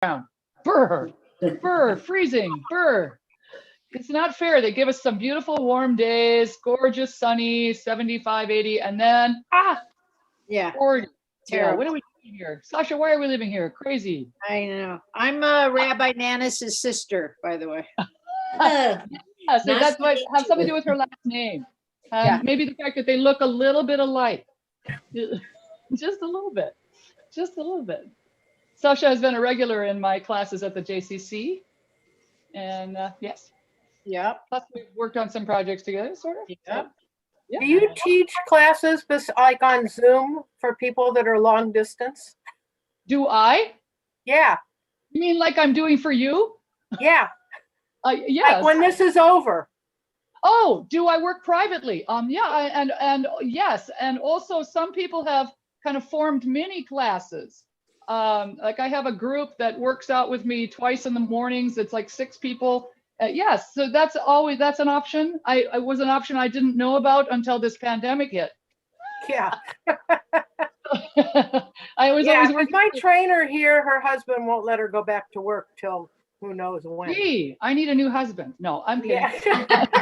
ground. Brr, brr, freezing, brr. It's not fair. They give us some beautiful warm days, gorgeous, sunny, 75, 80, and then, Yeah. 40. Terrible. What are we doing here? Sasha, why are we living here? Crazy. I know. I'm Rabbi Nanis's sister, by the way. Yeah, so Nice that's to what meet have something to you. do with her last name. Yeah. Maybe the fact that they look a little bit alike. Just a little bit. Just a little bit. Sasha has been a regular in my classes at the JCC. And yes, Yep. plus we've worked on some projects together, sort of. Yep. Yeah. Do you teach classes like on Zoom for people that are long distance? Do I? Yeah, You mean like I'm doing for you? yeah. Yes. Like when this is over. Oh, do I work privately? Yeah, and yes, and also some people have kind of formed mini classes. Like I have a group that works out with me twice in the mornings. It's like 6 people. Yes, so that's an option. I was an option I didn't know about until this pandemic hit. Yeah. I was Yeah, always 'cause working. my trainer here, her husband won't let her go back to work till who knows when. Gee, I need a new husband. No, I'm kidding. Yeah.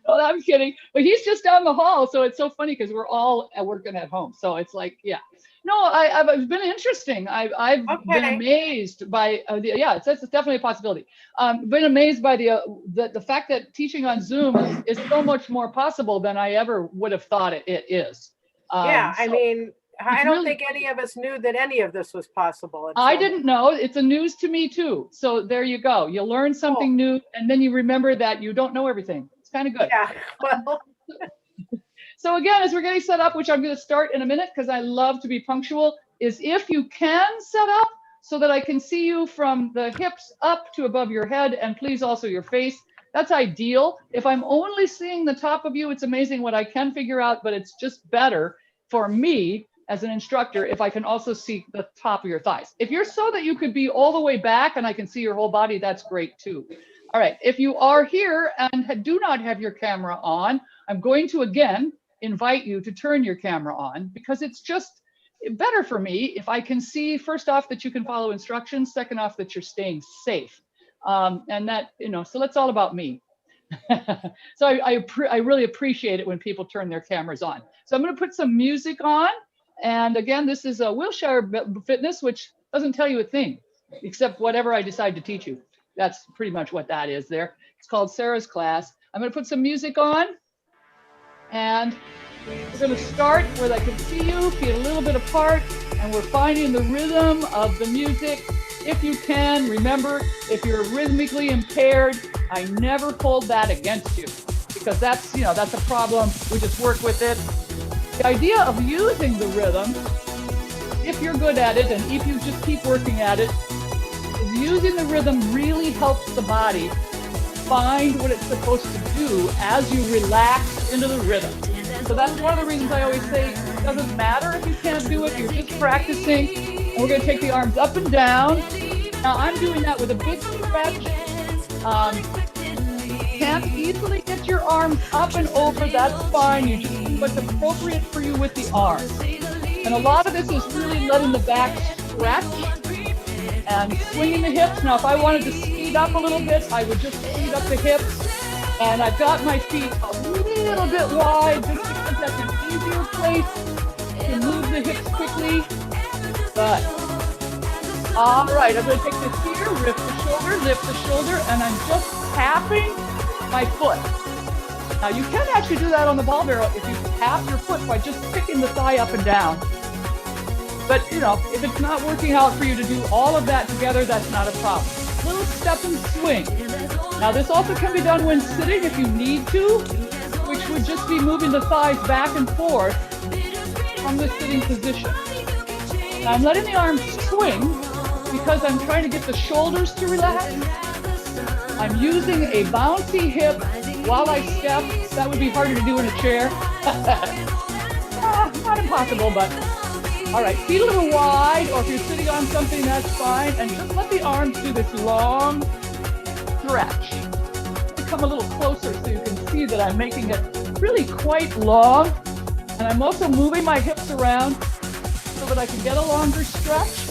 Well, I'm kidding. But he's just down the hall, so it's so funny because we're all working at home. So it's like, yeah. No, I've been interesting. I've been Okay. amazed by it's definitely a possibility. Been amazed by the fact that teaching on Zoom is so much more possible than I ever would have thought it is. Yeah, I So mean, I it's don't really think any of us knew that any of this was possible. I didn't know. It's a news to me too. So there you go. You learn something new, and then you remember that you don't know everything. It's kind of good. Yeah, well, So again, as we're getting set up, which I'm going to start in a minute because I love to be punctual, is if you can set up so that I can see you from the hips up to above your head, and please also your face. That's ideal. If I'm only seeing the top of you, it's amazing what I can figure out, but it's just better for me as an instructor if I can also see the top of your thighs. If you're so that you could be all the way back and I can see your whole body, that's great too. All right, if you are here and do not have your camera on, I'm going to again invite you to turn your camera on because it's just better for me if I can see, first off, that you can follow instructions, second off, that you're staying safe. And that, so that's all about me. So I really appreciate it when people turn their cameras on. So I'm going to put some music on. And again, this is a Wilshire Fitness, which doesn't tell you a thing, except whatever I decide to teach you. That's pretty much what that is there. It's called Sarah's class. I'm going to put some music on. And we're going to start where I can see you, feet a little bit apart, and we're finding the rhythm of the music. If you can, remember, if you're rhythmically impaired, I never hold that against you because that's a problem. We just work with it. The idea of using the rhythm, if you're good at it and if you just keep working at it, is using the rhythm really helps the body find what it's supposed to do as you relax into the rhythm. So that's one of the reasons I always say it doesn't matter if you can't do it, you're just practicing. And we're going to take the arms up and down. Now I'm doing that with a big stretch. Can't easily get your arms up and over, that's fine. You just do what's appropriate for you with the arms. And a lot of this is really letting the back stretch and swinging the hips. Now, if I wanted to speed up a little bit, I would just speed up the hips. And I've got my feet a little bit wide just because that's an easier place to move the hips quickly. But, all right, I'm going to take this here, lift the shoulder, and I'm just tapping my foot. Now, you can actually do that on the ball barrel if you tap your foot by just kicking the thigh up and down. But, if it's not working out for you to do all of that together, that's not a problem. Little step and swing. Now, this also can be done when sitting if you need to, which would just be moving the thighs back and forth from the sitting position. Now, I'm letting the arms swing because I'm trying to get the shoulders to relax. I'm using a bouncy hip while I step. That would be harder to do in a chair. Not impossible, but all right, feet a little wide, or if you're sitting on something, that's fine. And just let the arms do this long stretch. Come a little closer so you can see that I'm making it really quite long. And I'm also moving my hips around so that I can get a longer stretch.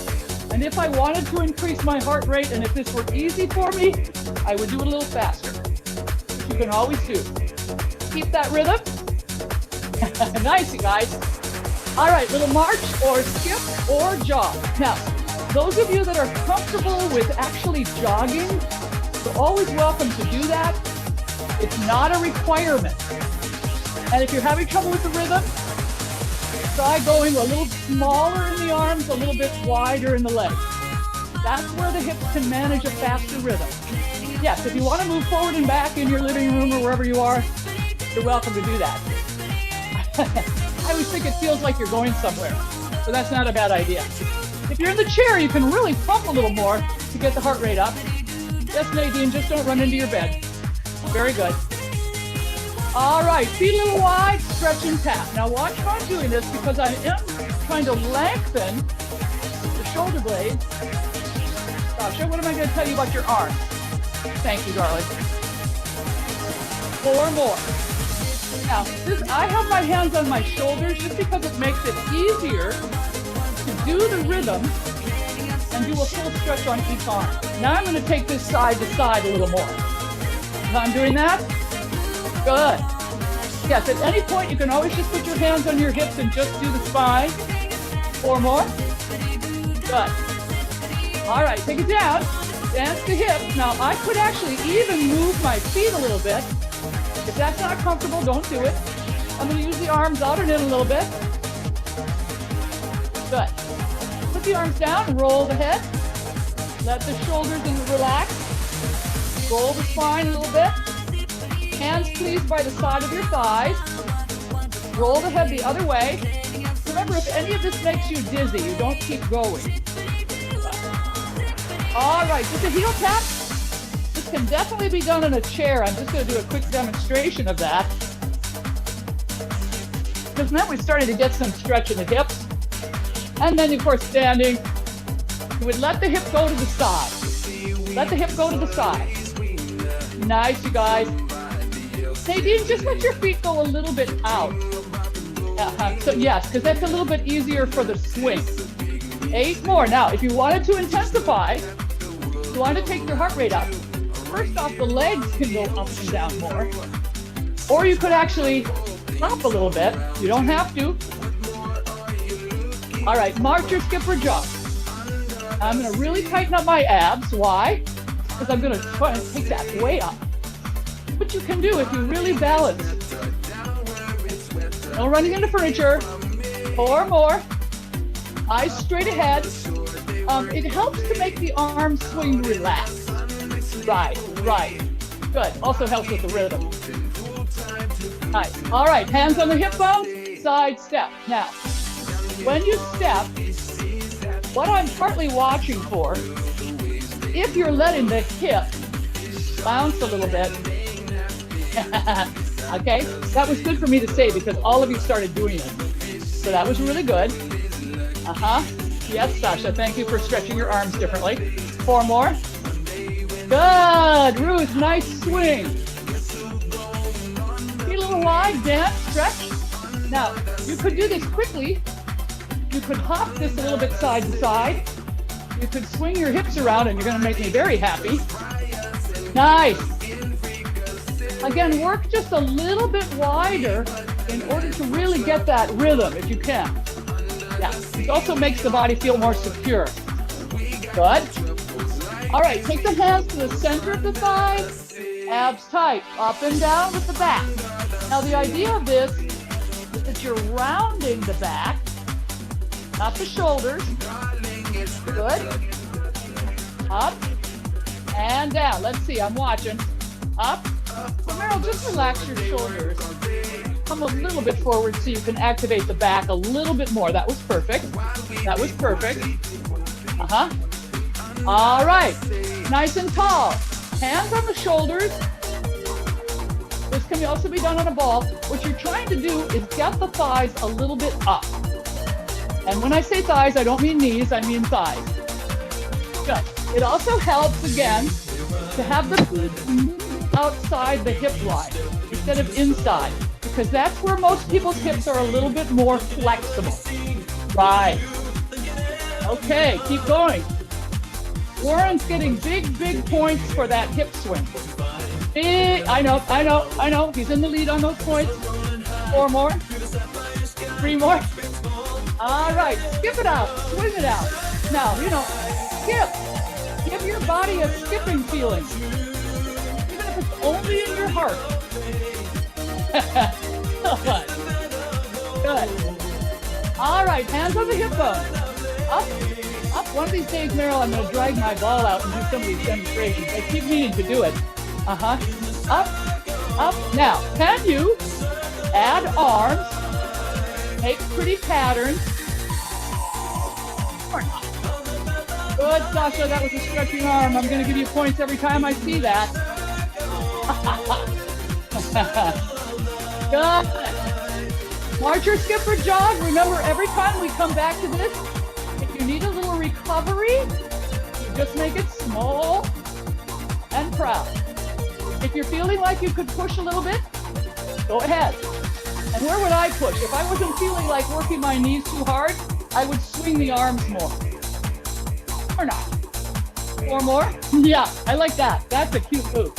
And if I wanted to increase my heart rate, and if this were easy for me, I would do it a little faster. Which you can always do. Keep that rhythm. Nice, you guys. All right, little march or skip or jog. Now, those of you that are comfortable with actually jogging, you're always welcome to do that. It's not a requirement. And if you're having trouble with the rhythm, try going a little smaller in the arms, a little bit wider in the legs. That's where the hips can manage a faster rhythm. Yes, if you want to move forward and back in your living room or wherever you are, you're welcome to do that. I always think it feels like you're going somewhere, so that's not a bad idea. If you're in the chair, you can really pump a little more to get the heart rate up. Yes, Nadine, just don't run into your bed. Very good. All right, feet a little wide, stretch and tap. Now watch how I'm doing this because I am trying to lengthen the shoulder blades. Sasha, what am I going to tell you about your arms? Thank you, darling. 4 more. Now, I have my hands on my shoulders just because it makes it easier to do the rhythm and do a full stretch on each arm. Now I'm going to take this side to side a little more. Now I'm doing that. Good. Yes, at any point you can always just put your hands on your hips and just do the spine. 4 more. Good. All right, take it down. Dance the hips. Now I could actually even move my feet a little bit. If that's not comfortable, don't do it. I'm going to use the arms out and in a little bit. Good. Put the arms down, roll the head. Let the shoulders relax. Roll the spine a little bit. Hands please by the side of your thighs. Roll the head the other way. Remember, if any of this makes you dizzy, you don't keep going. All right, just a heel tap. This can definitely be done in a chair. I'm just going to do a quick demonstration of that. Because now we've started to get some stretch in the hips. And then, of course, standing, you would let the hip go to the side. Let the hip go to the side. Nice, you guys. Nadine, just let your feet go a little bit out. So yes, because that's a little bit easier for the swing. 8 more. Now, if you wanted to intensify, you want to take your heart rate up. First off, the legs can go up and down more. Or you could actually hop a little bit. You don't have to. All right, march or skip or jog. I'm going to really tighten up my abs. Why? Because I'm going to try and take that way up. What you can do if you really balance. No running into furniture. 4 more. Eyes straight ahead. It helps to make the arms swing relaxed. Right. Good. Also helps with the rhythm. Nice. All right, hands on the hip bones. Side step. Now, when you step, what I'm partly watching for, if you're letting the hip bounce a little bit, okay, that was good for me to say because all of you started doing it. So that was really good. Yes, Sasha, thank you for stretching your arms differently. 4 more. Good, Ruth, nice swing. Feet a little wide, dance, stretch. Now, you could do this quickly. You could hop this a little bit side to side. You could swing your hips around and you're going to make me very happy. Nice. Again, work just a little bit wider in order to really get that rhythm if you can. Yeah, it also makes the body feel more secure. Good. All right, take the hands to the center of the thighs, abs tight, up and down with the back. Now the idea of this is that you're rounding the back, not the shoulders. Good. Up and down. Let's see, I'm watching. Up. So Meryl, just relax your shoulders. Come a little bit forward so you can activate the back a little bit more. That was perfect. That was perfect. All right. Nice and tall. Hands on the shoulders. This can also be done on a ball. What you're trying to do is get the thighs a little bit up. And when I say thighs, I don't mean knees, I mean thighs. Good. It also helps, again, to have the outside the hip line instead of inside, because that's where most people's hips are a little bit more flexible. Right. Okay, keep going. Warren's getting big points for that hip swing. I know. He's in the lead on those points. 4 more. 3 more. All right, skip it out, swing it out. Now, skip. Give your body a skipping feeling. Even if it's only in your heart. Good. All right, hands on the hip bone. Up. One of these days, Meryl, I'm going to drag my ball out and do some of these demonstrations. I keep meaning to do it. Up. Now, can you add arms, make pretty patterns, or not? Good, Sasha, that was a stretching arm. I'm going to give you points every time I see that. Good. March or skip or jog. Remember, every time we come back to this, if you need a little recovery, you just make it small and proud. If you're feeling like you could push a little bit, go ahead. And where would I push? If I wasn't feeling like working my knees too hard, I would swing the arms more. Or not. 4 more? Yeah, I like that. That's a cute move.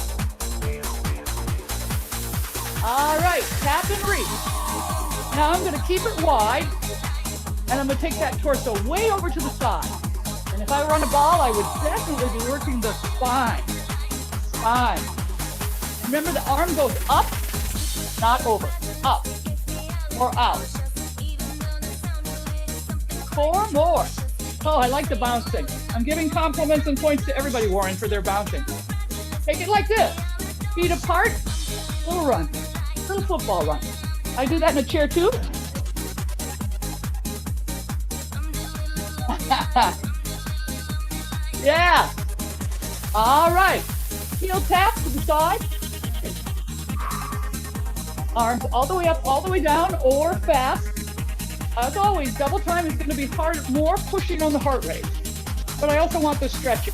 All right, tap and reach. Now I'm going to keep it wide, and I'm going to take that torso way over to the side. And if I were on a ball, I would definitely be working the spine. Remember, the arm goes up, not over. Up or out. 4 more. Oh, I like the bouncing. I'm giving compliments and points to everybody, Warren, for their bouncing. Take it like this. Feet apart, little run. Little football run. I do that in a chair too. Yeah. All right. Heel tap to the side. Arms all the way up, all the way down, or fast. As always, double time is going to be more pushing on the heart rate. But I also want the stretching.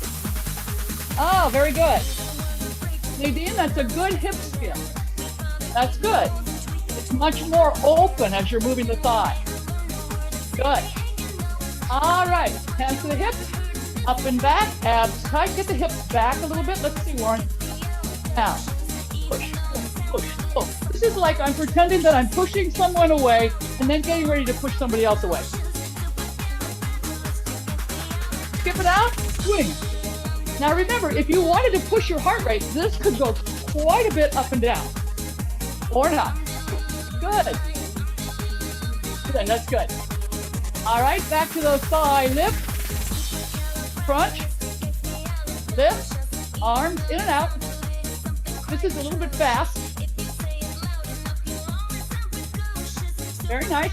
Oh, very good. Nadine, that's a good hip skill. That's good. It's much more open as you're moving the thigh. Good. All right, hands to the hips, up and back, abs tight. Get the hips back a little bit. Let's see, Warren. Now, push, pull. This is like I'm pretending that I'm pushing someone away and then getting ready to push somebody else away. Skip it out, swing. Now remember, if you wanted to push your heart rate, this could go quite a bit up and down. Or not. Good. Good, that's good. All right, back to those thigh lifts. Crunch. Lift. Arms in and out. This is a little bit fast. Very nice.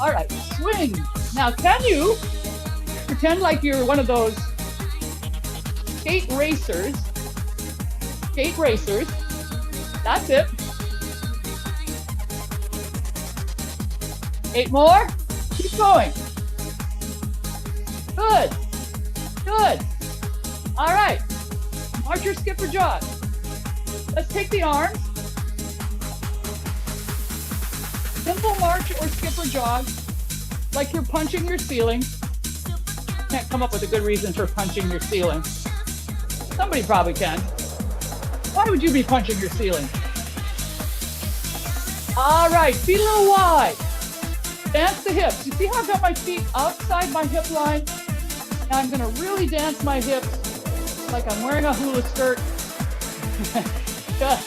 All right, swing. Now, can you pretend like you're one of those skate racers? Skate racers. That's it. 8 more. Keep going. Good. Good. All right. March or skip or jog. Let's take the arms. Simple march or skip or jog, like you're punching your ceiling. Can't come up with a good reason for punching your ceiling. Somebody probably can. Why would you be punching your ceiling? All right, feet a little wide. Dance the hips. You see how I've got my feet outside my hip line? Now I'm gonna really dance my hips like I'm wearing a hula skirt. Good.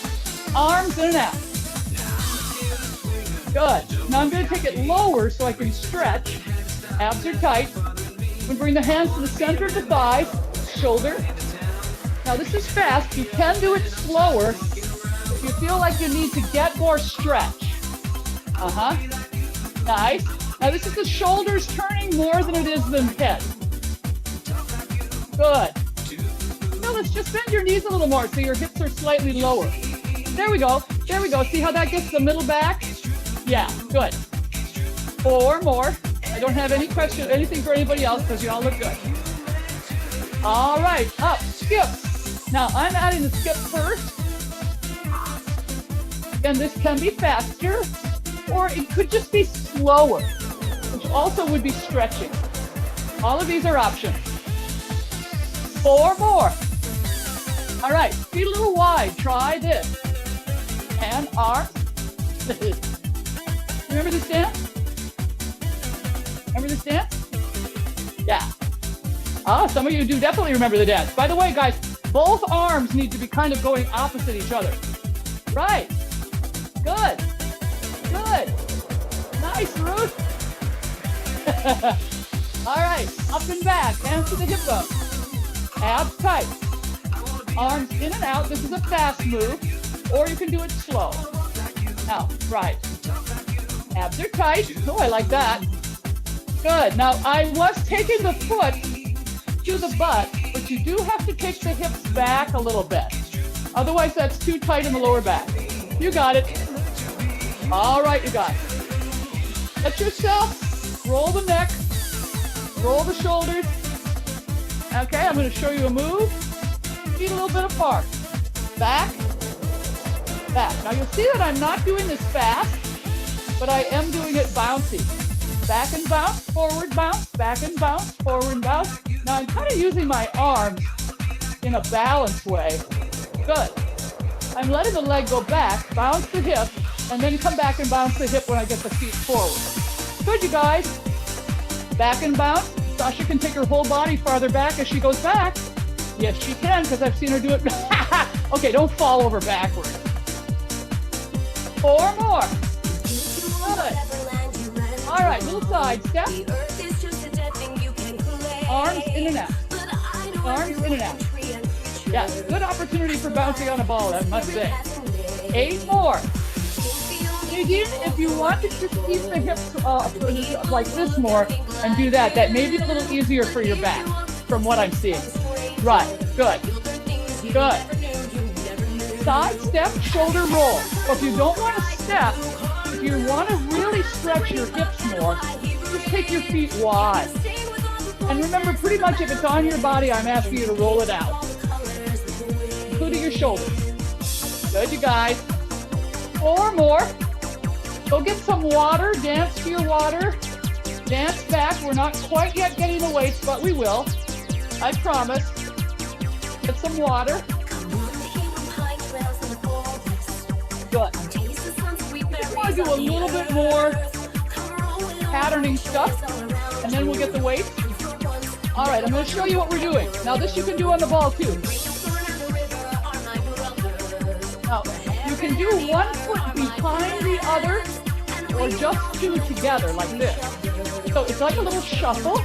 Arms in and out. Good. Now I'm gonna take it lower so I can stretch. Abs are tight. I'm gonna bring the hands to the center of the thighs, shoulder. Now this is fast. You can do it slower if you feel like you need to get more stretch. Nice. Now this is the shoulders turning more than it is the head. Good. Now let's just bend your knees a little more so your hips are slightly lower. There we go. There we go. See how that gets the middle back? Yeah, good. 4 more. I don't have anything for anybody else because you all look good. All right, up, skip. Now I'm adding the skip first. And this can be faster, or it could just be slower, which also would be stretching. All of these are options. 4 more. All right, feet a little wide. Try this. And arms. Remember this dance? Remember this dance? Yeah. Ah, some of you do definitely remember the dance. By the way, guys, both arms need to be kind of going opposite each other. Right. Good. Good. Nice, Ruth. All right, up and back, hands to the hip bone. Abs tight. Arms in and out. This is a fast move, or you can do it slow. Now, right. Abs are tight. Oh, I like that. Good. Now, I was taking the foot to the butt, but you do have to take the hips back a little bit. Otherwise, that's too tight in the lower back. You got it. All right, you guys. Let yourself roll the neck, roll the shoulders. Okay, I'm going to show you a move. Feet a little bit apart. Back, back. Now you'll see that I'm not doing this fast, but I am doing it bouncy. Back and bounce, forward bounce, back and bounce, forward bounce. Now I'm kind of using my arms in a balanced way. Good. I'm letting the leg go back, bounce the hip, and then come back and bounce the hip when I get the feet forward. Good, you guys. Back and bounce. Sasha can take her whole body farther back as she goes back. Yes, she can, because I've seen her do it. Okay, don't fall over backwards. 4 more. Good. All right, little side step. Arms in and out. Arms in and out. Yes, good opportunity for bouncing on a ball, I must say. 8 more. Nadine, if you want to just keep the hips like this more and do that, that may be a little easier for your back, from what I'm seeing. Right, good, good. Side step, shoulder roll. So if you don't want to step, if you want to really stretch your hips more, just take your feet wide. And remember, pretty much if it's on your body, I'm asking you to roll it out, including your shoulders. Good, you guys. 4 more. Go get some water, dance to your water, dance back. We're not quite yet getting the weights, but we will. I promise. Get some water. Good. Just want to do a little bit more patterning stuff, and then we'll get the weights. All right, I'm going to show you what we're doing. Now, this you can do on the ball, too. Now, you can do one foot behind the other, or just 2 together, like this. So it's like a little shuffle.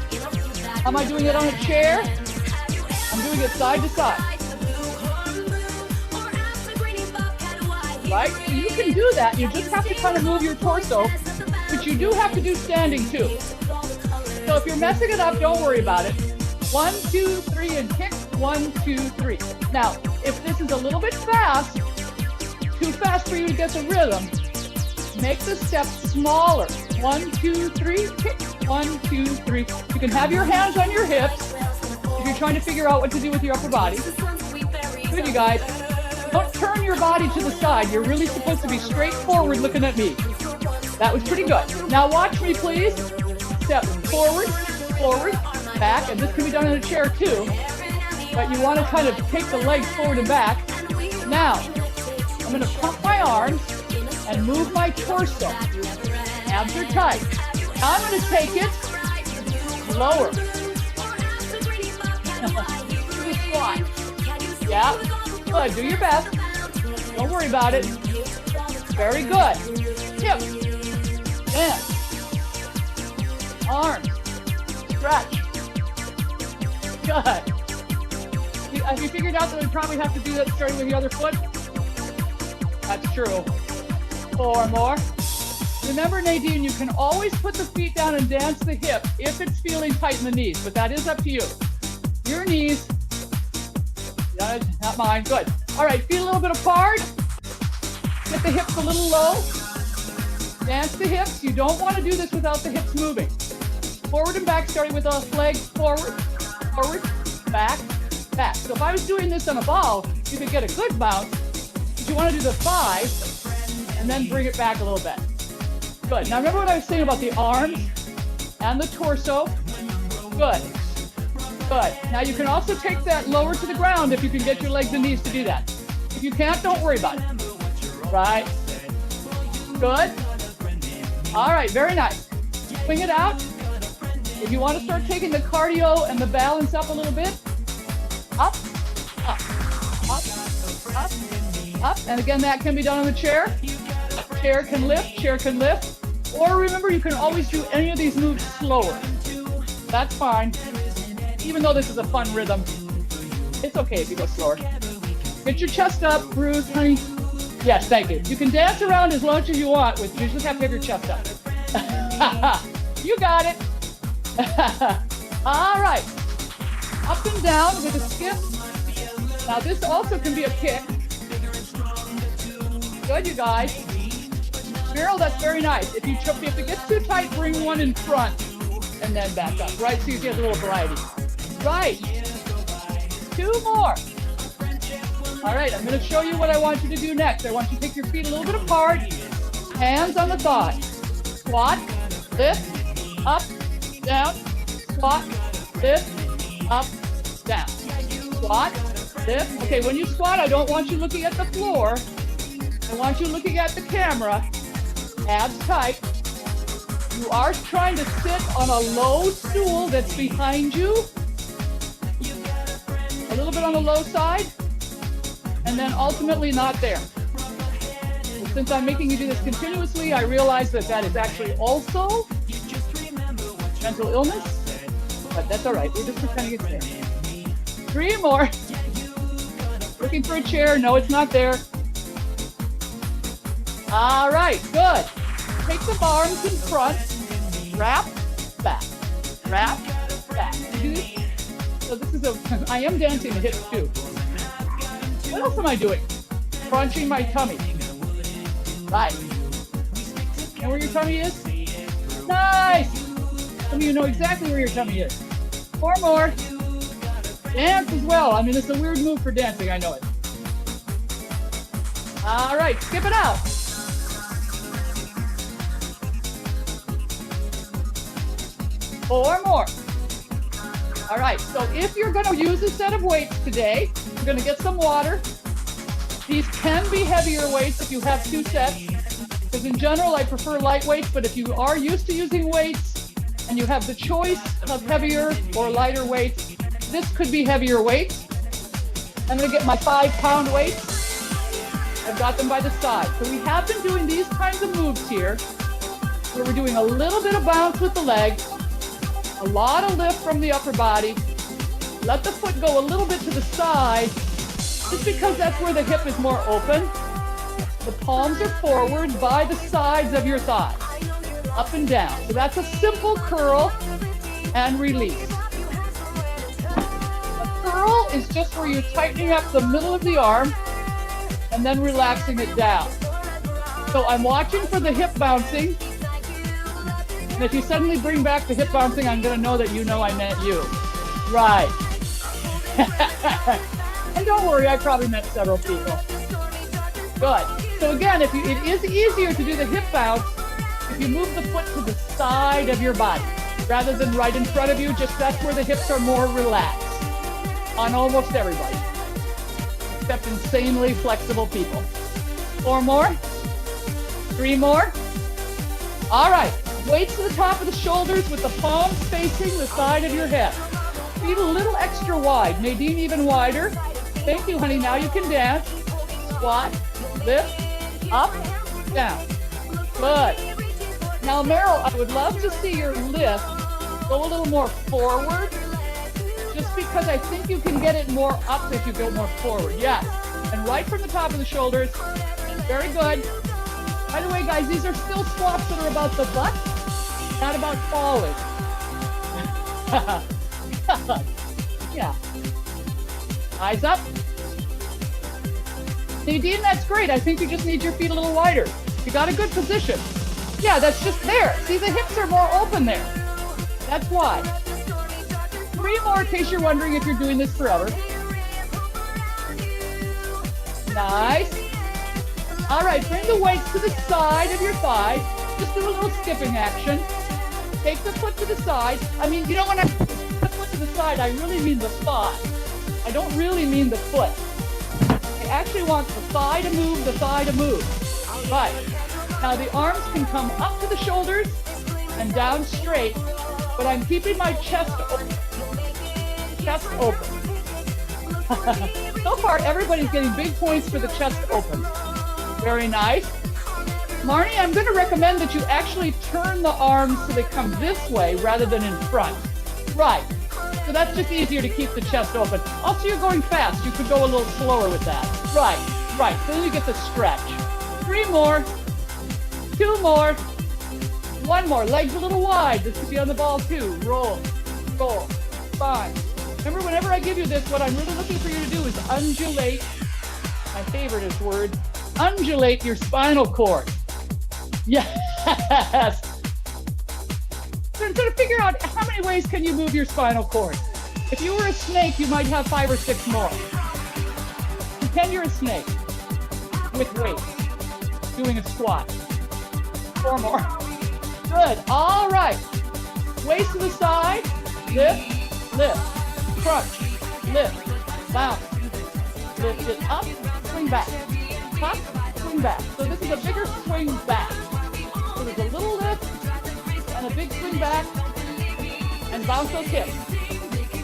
Am I doing it on a chair? I'm doing it side to side. Right? So you can do that. You just have to kind of move your torso, but you do have to do standing too. So if you're messing it up, don't worry about it. 1, 2, 3, and kick. 1, 2, 3. Now, if this is a little bit fast, too fast for you to get the rhythm, make the steps smaller. 1, 2, 3, kick. 1, 2, 3. You can have your hands on your hips if you're trying to figure out what to do with your upper body. Good, you guys. Don't turn your body to the side. You're really supposed to be straight forward looking at me. That was pretty good. Now watch me, please. Step forward, forward, back, and this can be done in a chair too. But you want to kind of take the legs forward and back. Now, I'm going to pump my arms and move my torso. Abs are tight. Now I'm going to take it lower. Do the squat. Yeah. Good. Do your best. Don't worry about it. Very good. Hip. In. Arms. Stretch. Good. Have you figured out that we probably have to do that starting with the other foot? That's true. 4 more. Remember, Nadine, you can always put the feet down and dance the hip if it's feeling tight in the knees, but that is up to you. Your knees. Not mine. Good. All right, feet a little bit apart. Get the hips a little low. Dance the hips. You don't want to do this without the hips moving. Forward and back, starting with the legs forward, forward, back, back. So if I was doing this on a ball, you could get a good bounce. But you want to do the 5 and then bring it back a little bit. Good. Now remember what I was saying about the arms and the torso. Good. Good. Now you can also take that lower to the ground if you can get your legs and knees to do that. If you can't, don't worry about it. Right. Good. All right, very nice. Swing it out. If you want to start taking the cardio and the balance up a little bit, up, up, up, up, up. And again, that can be done on the chair. Chair can lift, chair can lift. Or remember, you can always do any of these moves slower. That's fine. Even though this is a fun rhythm, it's okay if you go slower. Get your chest up, Bruce, honey. Yes, thank you. You can dance around as long as you want, you just have to have your chest up. You got it. All right. Up and down with a skip. Now this also can be a kick. Good, you guys. Meryl, that's very nice. If it gets too tight, bring one in front and then back up, right? So you get a little variety. Right. 2 more. All right, I'm going to show you what I want you to do next. I want you to take your feet a little bit apart, hands on the thighs. Squat, lift, up, down, squat, lift, up, down. Squat, lift. Okay, when you squat, I don't want you looking at the floor. I want you looking at the camera. Abs tight. You are trying to sit on a low stool that's behind you. A little bit on the low side. And then ultimately not there. And since I'm making you do this continuously, I realize that is actually also mental illness. But that's all right. We're just pretending it's there. 3 more. Looking for a chair. No, it's not there. All right, good. Take the arms in front, wrap, back, wrap, back. So this is I am dancing the hips too. What else am I doing? Crunching my tummy. Right. Know where your tummy is? Nice. Some of you know exactly where your tummy is. 4 more. Dance as well. I mean, it's a weird move for dancing, I know it. All right, skip it out. Four more. All right, so if you're going to use a set of weights today, you're going to get some water. These can be heavier weights if you have 2 sets, because in general, I prefer light weights, but if you are used to using weights and you have the choice of heavier or lighter weights, this could be heavier weights. I'm going to get my 5-pound weights. I've got them by the side. So we have been doing these kinds of moves here, where we're doing a little bit of bounce with the leg, a lot of lift from the upper body. Let the foot go a little bit to the side, just because that's where the hip is more open. The palms are forward by the sides of your thighs, up and down. So that's a simple curl and release. A curl is just where you're tightening up the middle of the arm and then relaxing it down. So I'm watching for the hip bouncing. And if you suddenly bring back the hip bouncing, I'm going to know that you know I meant you. Right. And don't worry, I probably met several people. Good. So again, it is easier to do the hip bounce if you move the foot to the side of your body rather than right in front of you. Just that's where the hips are more relaxed on almost everybody, except insanely flexible people. 4 more. 3 more. All right. Weights to the top of the shoulders with the palms facing the side of your head. Feet a little extra wide. Nadine even wider. Thank you, honey. Now you can dance. Squat, lift, up, down. Good. Now, Meryl, I would love to see your lift go a little more forward, just because I think you can get it more up if you go more forward. Yes. And right from the top of the shoulders. Very good. By the way, guys, these are still squats that are about the butt, not about falling. Yeah. Eyes up. Nadine, that's great. I think you just need your feet a little wider. You got a good position. Yeah, that's just there. See, the hips are more open there. That's why. 3 more in case you're wondering if you're doing this forever. Nice. All right, bring the weights to the side of your thigh. Just do a little skipping action. Take the foot to the side. I mean, you don't want to the side, I really mean the thigh. I don't really mean the foot. I actually want the thigh to move, the thigh to move. Right. Now the arms can come up to the shoulders and down straight, but I'm keeping my chest open. Chest open. So far, everybody's getting big points for the chest open. Very nice. Marnie, I'm going to recommend that you actually turn the arms so they come this way rather than in front. Right. So that's just easier to keep the chest open. Also, you're going fast. You could go a little slower with that. Right. Right. So then you get the stretch. 3 more. 2 more. 1 more. Legs a little wide. This could be on the ball too. Roll. Roll. Fine. Remember, whenever I give you this, what I'm really looking for you to do is undulate. My favorite is word. Undulate your spinal cord. Yes. So to figure out how many ways can you move your spinal cord. If you were a snake, you might have 5 or 6 more. Pretend you're a snake with weights, doing a squat. 4 more. Good. All right. Waist to the side. Lift, lift, crunch, lift, bounce. Lift it up, swing back. Up, swing back. So this is a bigger swing back. So there's a little lift and a big swing back and bounce those hips.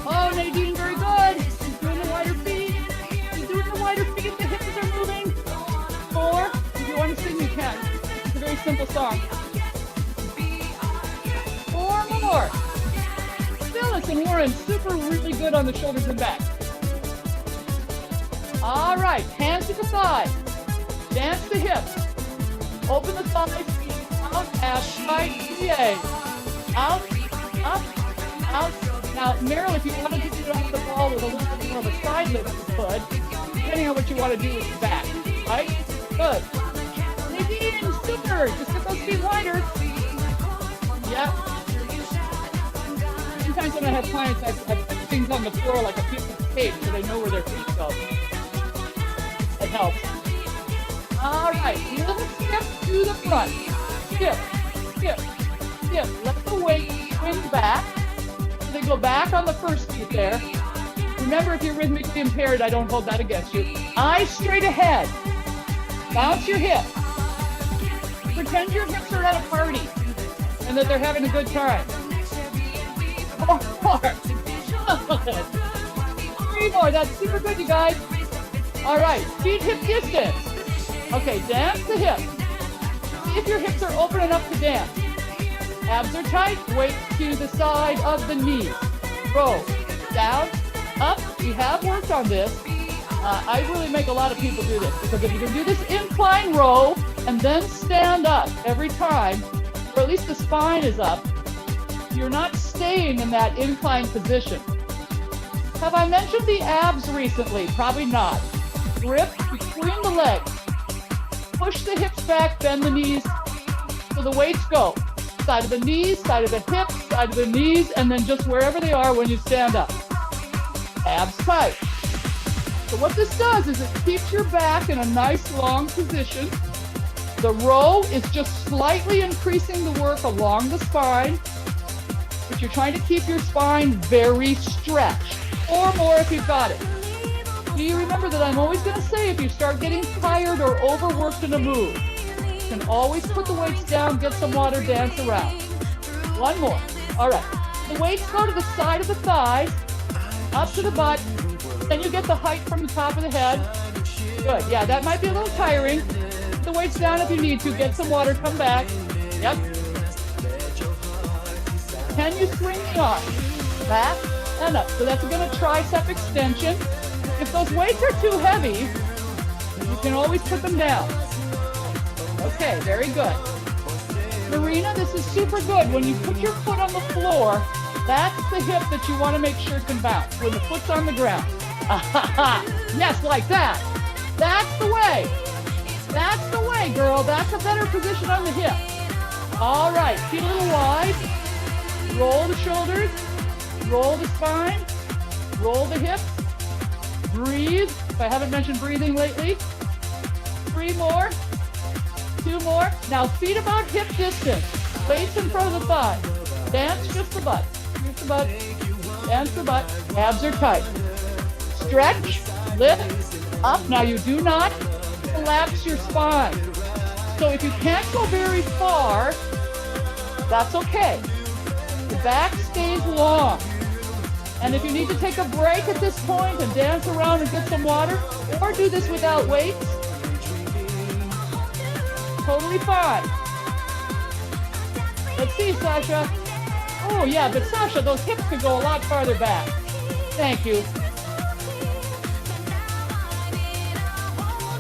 Oh, Nadine, very good. She's doing the wider feet. She's doing the wider feet. The hips are moving. 4. If you want to sing, you can. It's a very simple song. 4 more. Phyllis and Warren, super really good on the shoulders and back. All right, hands to the thigh. Dance the hips. Open the thighs. Out, ass, right, PA. Out, up, out. Now, Meryl, if you wanted to do it off the ball with a little bit more of a side lift, you could, depending on what you want to do with the back. Right? Good. Nadine, super. Just get those feet wider. Yep. Sometimes when I have clients, I put things on the floor like a piece of tape so they know where their feet go. It helps. All right, little step to the front. Skip, skip, skip. Let the weight swing back. So they go back on the first feet there. Remember, if you're rhythmically impaired, I don't hold that against you. Eyes straight ahead. Bounce your hips. Pretend your hips are at a party and that they're having a good time. 4 more. 3 more. That's super good, you guys. All right, feet hip distance. Okay, dance the hips. See if your hips are open enough to dance. Abs are tight. Weight to the side of the knees. Roll. Down. Up. We have worked on this. I really make a lot of people do this because if you can do this incline row and then stand up every time, or at least the spine is up, you're not staying in that inclined position. Have I mentioned the abs recently? Probably not. Grip between the legs. Push the hips back, bend the knees so the weights go. Side of the knees, side of the hips, side of the knees, and then just wherever they are when you stand up. Abs tight. So what this does is it keeps your back in a nice long position. The row is just slightly increasing the work along the spine, but you're trying to keep your spine very stretched. 4 more if you've got it. Do you remember that I'm always going to say if you start getting tired or overworked in a move, you can always put the weights down, get some water, dance around. 1 more. All right. The weights go to the side of the thighs, up to the butt, then you get the height from the top of the head. Good. Yeah, that might be a little tiring. Put the weights down if you need to. Get some water, come back. Yep. Can you swing the arm? Back and up. So that's going to tricep extension. If those weights are too heavy, you can always put them down. Okay, very good. Marina, this is super good. When you put your foot on the floor, that's the hip that you want to make sure can bounce when the foot's on the ground. Yes, like that. That's the way. That's the way, girl. That's a better position on the hip. All right, feet a little wide. Roll the shoulders. Roll the spine. Roll the hips. Breathe. If I haven't mentioned breathing lately. 3 more. 2 more. Now feet about hip distance. Weights in front of the thigh. Dance just the butt. Just the butt. dance the butt, abs are tight. Stretch, lift, up. Now you do not collapse your spine. So if you can't go very far, that's okay. The back stays long. And if you need to take a break at this point and dance around and get some water, or do this without weights, totally fine. Let's see, Sasha. Oh yeah, but Sasha, those hips could go a lot farther back. Thank you.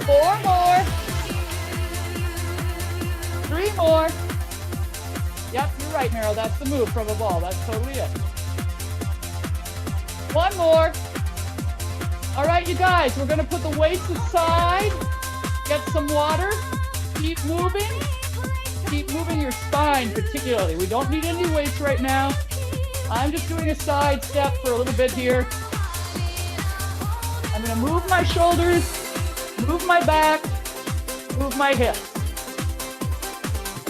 4 more. 3 more. Yep, you're right, Meryl. That's the move from a ball. That's totally it. 1 more. All right, you guys, we're going to put the weights aside. Get some water. Keep moving. Keep moving your spine particularly. We don't need any weights right now. I'm just doing a side step for a little bit here. I'm going to move my shoulders, move my back, move my hips.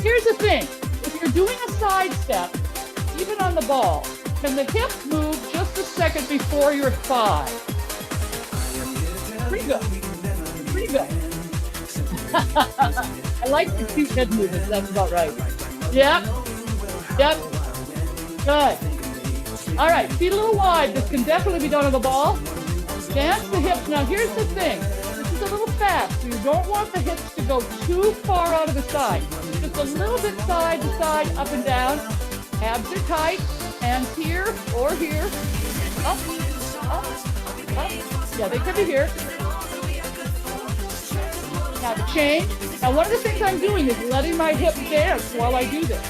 Here's the thing. If you're doing a side step, even on the ball, can the hip move just a second before your thigh? Pretty good. Pretty good. I like the cute head movements. That's about right. Yep. Yep. Good. All right. Feet a little wide. This can definitely be done on the ball. Dance the hips. Now, here's the thing. This is a little fast, so you don't want the hips to go too far out of the side. Just a little bit side to side, up and down. Abs are tight. Hands here or here. Up, up, up. Yeah, they could be here. Now to change. Now one of the things I'm doing is letting my hip dance while I do this.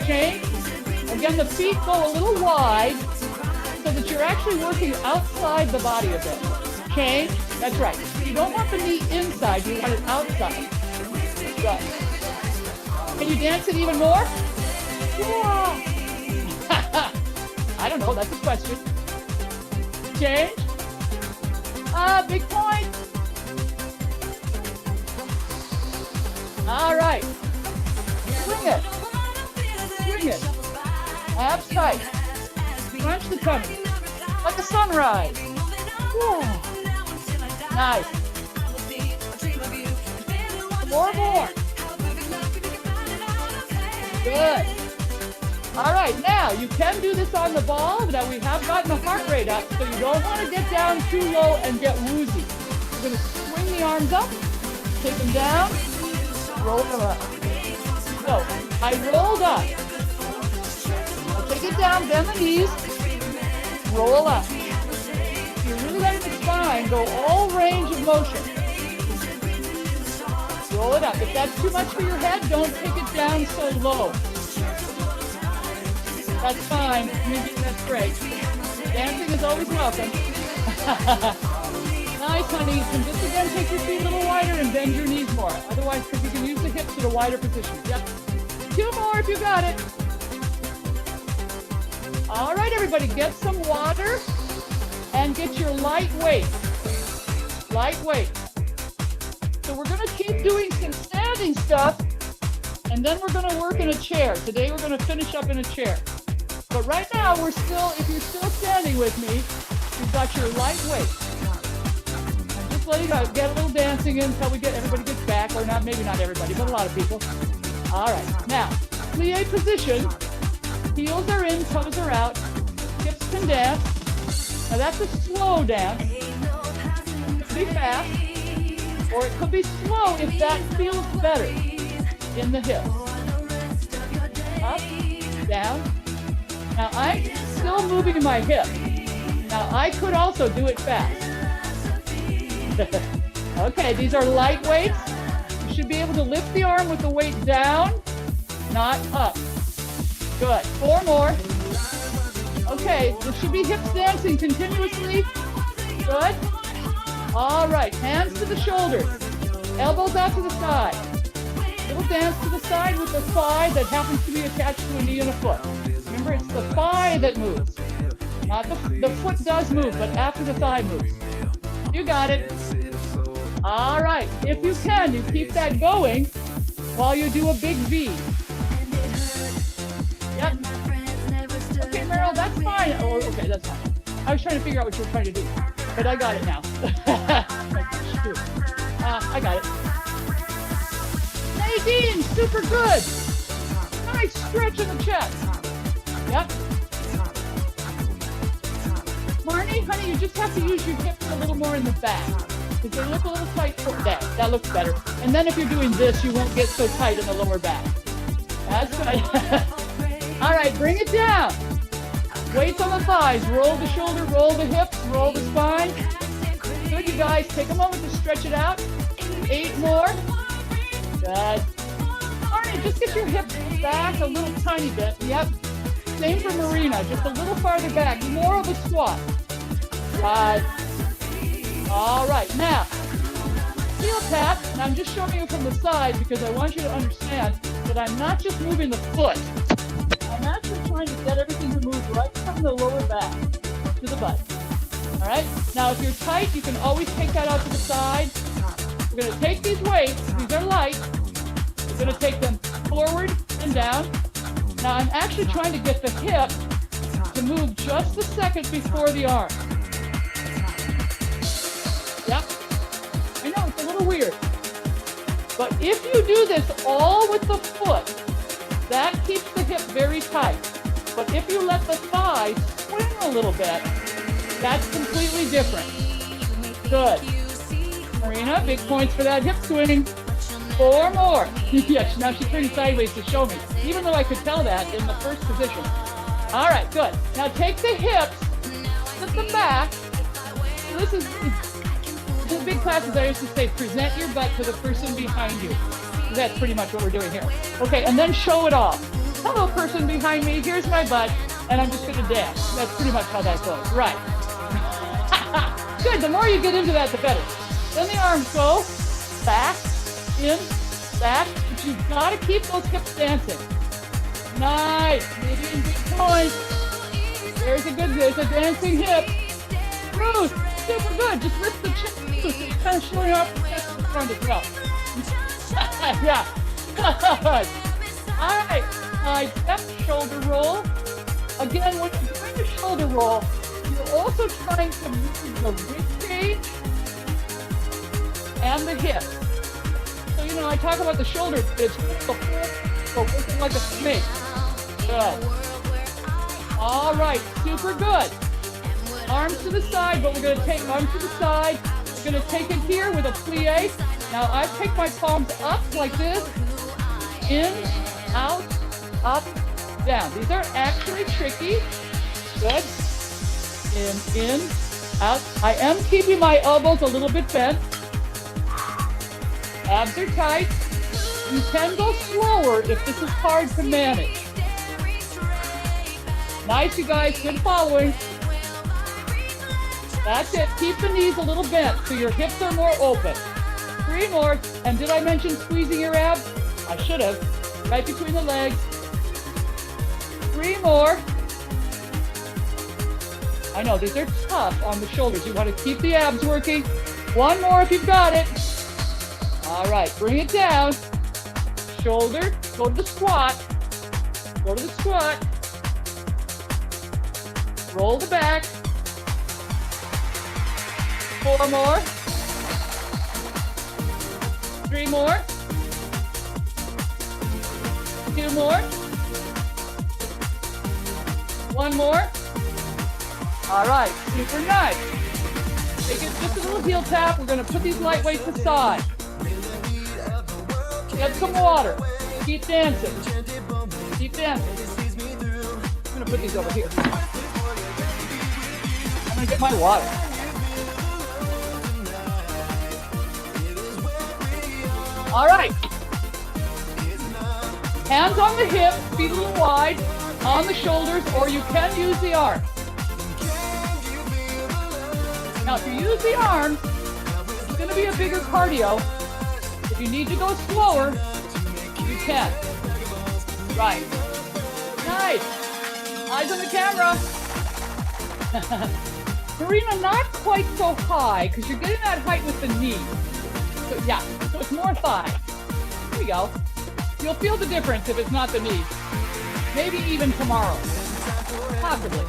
Change. Again, the feet go a little wide so that you're actually working outside the body a bit. Change. That's right. You don't want the knee inside, you want it outside. Good. Can you dance it even more? Yeah. I don't know, that's a question. Change. Big point. All right. Swing it. Swing it. Abs tight. Crunch the tummy. Like a sunrise. Yeah. Nice. 4 more. Good. All right, now you can do this on the ball. Now we have gotten the heart rate up, so you don't want to get down too low and get woozy. You're going to swing the arms up, take them down, roll them up. So I rolled up. I'll take it down, bend the knees, roll up. So you're really letting the spine go all range of motion. Roll it up. If that's too much for your head, don't take it down so low. That's fine. That's great. Dancing is always welcome. Nice, honey. And just again, take your feet a little wider and bend your knees more. Otherwise, because you can use the hips in a wider position. Yep. 2 more if you got it. All right, everybody, get some water and get your light weight. Light weight. So we're going to keep doing some standing stuff, and then we're going to work in a chair. Today we're going to finish up in a chair. But right now, if you're still standing with me, you've got your light weight. I'm just letting you get a little dancing in until everybody gets back, or not, maybe not everybody, but a lot of people. All right, now, plie position. Heels are in, toes are out. Hips can dance. Now that's a slow dance. It could be fast, or it could be slow if that feels better in the hips. Up, down. Now I'm still moving my hip. Now I could also do it fast. Okay, these are light weights. You should be able to lift the arm with the weight down, not up. Good. 4 more. Okay, there should be hips dancing continuously. Good. All right, hands to the shoulders. Elbows out to the side. Little dance to the side with the thigh that happens to be attached to a knee and a foot. Remember, it's the thigh that moves. Not the foot does move, but after the thigh moves. You got it. All right. If you can, you keep that going while you do a big V. Yep. that's fine. Oh, okay, that's fine. I was trying to figure out what you were trying to do, but I got it now. I got it. Nadine, super good. Nice stretch in the chest. Yep. Marnie, honey, you just have to use your hips a little more in the back. Because they look a little tight. That looks better. And then if you're doing this, you won't get so tight in the lower back. That's good. All right, bring it down. Weights on the thighs. Roll the shoulder, roll the hips, roll the spine. Good, you guys. Take a moment to stretch it out. 8 more. Good. All right, just get your hips back a little tiny bit. Yep. Same for Marina, just a little farther back. More of a squat. Good. All right, now, heel tap, and I'm just showing you from the side because I want you to understand that I'm not just moving the foot. I'm actually trying to get everything to move right from the lower back to the butt. All right? Now, if you're tight, you can always take that out to the side. We're going to take these weights. These are light. We're going to take them forward and down. Now, I'm actually trying to get the hip to move just a second before the arm. Yep. I know, it's a little weird. But if you do this all with the foot, that keeps the hip very tight. But if you let the thigh swing a little bit, that's completely different. Good. Marina, big points for that hip swing. 4 more. Yes, now she's turning sideways to show me, even though I could tell that in the first position. All right, good. Now take the hips, flip them back. So this is... In big classes, I used to say, present your butt to the person behind you. That's pretty much what we're doing here. Okay, and then show it off. Hello, person behind me, here's my butt, and I'm just gonna dance. That's pretty much how that goes, right. Good, the more you get into that, the better. Then the arms go back, in, back, but you've gotta keep those hips dancing. Nice, maybe in big points. There's a dancing hip. Ruth, super good, just lift the chin. It's kind of showing off the chest in the front as well. Yeah. Good. All right. Side step, shoulder roll. Again, when you're doing the shoulder roll, you're also trying to move the rib cage and the hip. So, I talk about the shoulder, but it's the whole, so working like a snake. Good. All right. Super good. Arms to the side, but we're going to take arms to the side. We're going to take it here with a plie. Now I take my palms up like this. In, out, up, down. These are actually tricky. Good. In, out. I am keeping my elbows a little bit bent. Abs are tight. You can go slower if this is hard to manage. Nice, you guys. Good following. That's it. Keep the knees a little bent so your hips are more open. 3 more. And did I mention squeezing your abs? I should have. Right between the legs. 3 more. I know, these are tough on the shoulders. You want to keep the abs working. 1 more if you've got it. All right, bring it down. Shoulder, go to the squat. Go to the squat. Roll the back. 4 more. 3 more. 2 more. 1 more. All right, super nice. Take it just a little heel tap. We're going to put these light weights aside. Get some water. Keep dancing. Keep dancing. I'm going to put these over here. I'm going to get my water. All right. Hands on the hips, feet a little wide, on the shoulders, or you can use the arms. Now, if you use the arms, it's going to be a bigger cardio. If you need to go slower, you can. Right. Nice. Eyes on the camera. Marina, not quite so high, because you're getting that height with the knee. So, yeah, so it's more thigh. Here we go. You'll feel the difference if it's not the knee. Maybe even tomorrow. Possibly.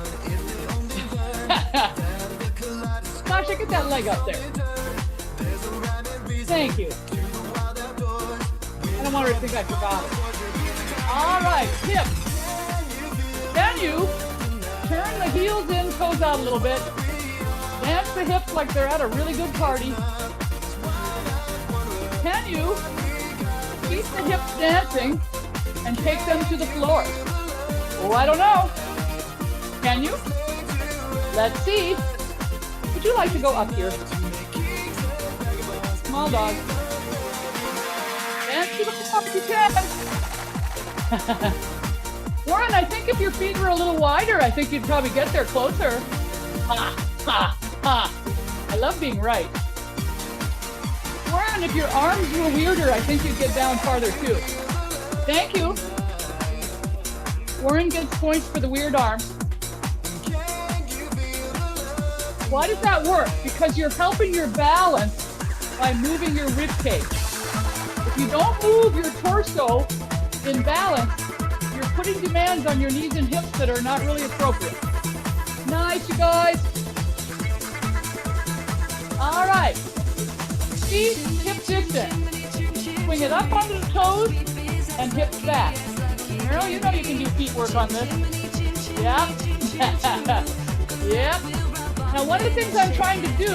Sasha, get that leg up there. Thank you. I don't want her to think I forgot it. All right, hips. Can you turn the heels in, toes out a little bit? Dance the hips like they're at a really good party. Can you keep the hips dancing and take them to the floor? Oh, I don't know. Can you? Let's see. Would you like to go up here? Small dog. Dance to the floor if you can. Warren, I think if your feet were a little wider, I think you'd probably get there closer. Ha, ha, ha. I love being right. Warren, if your arms were weirder, I think you'd get down farther too. Thank you. Warren gets points for the weird arms. Why does that work? Because you're helping your balance by moving your rib cage. If you don't move your torso in balance, you're putting demands on your knees and hips that are not really appropriate. Nice, you guys. All right. Feet hip distance. Swing it up onto the toes and hips back. Meryl, you know you can do feet work on this. Yep. Yep. Now, one of the things I'm trying to do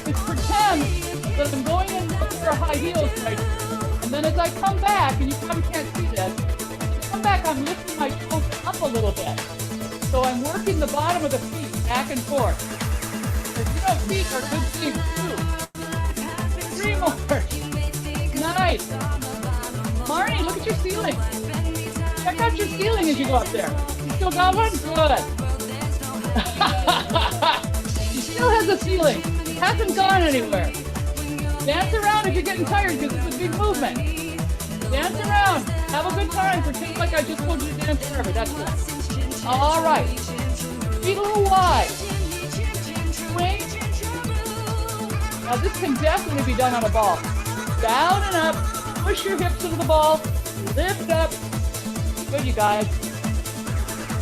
is pretend that I'm going in for high heels right now. And then as I come back, and you probably can't see this, come back, I'm lifting my toes up a little bit. So I'm working the bottom of the feet back and forth. Because you know feet are good things too. 3 more. Nice. Marnie, look at your ceiling. Check out your ceiling as you go up there. You still got one? Good. He still has a ceiling. It hasn't gone anywhere. Dance around if you're getting tired because it's a big movement. Dance around. Have a good time. Pretend like I just told you to dance forever. That's good. All right. Feet a little wide. Swing. Now this can definitely be done on a ball. Down and up. Push your hips into the ball. Lift up. Good, you guys.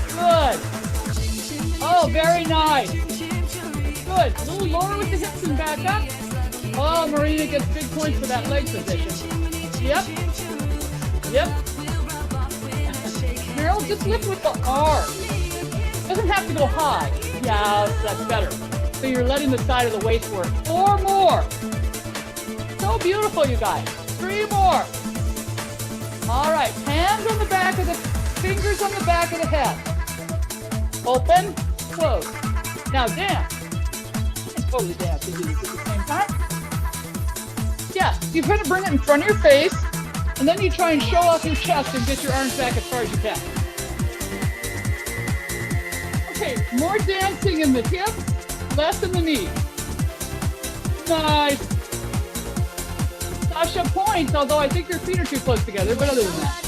Good. Oh, very nice. Good. A little lower with the hips and back up. Oh, Marina gets big points for that leg position. Yep. Yep. Meryl, just lift with the arm. Doesn't have to go high. Yeah, that's better. So you're letting the side of the waist work. 4 more. So beautiful, you guys. 3 more. All right. Hands on the back of the, fingers on the back of the head. Open, close. Now dance. You can totally dance and do this at the same time. Yeah, you're going to bring it in front of your face, and then you try and show off your chest and get your arms back as far as you can. Okay, more dancing in the hips, less in the knees. Nice. Sasha points, although I think your feet are too close together, but other than that.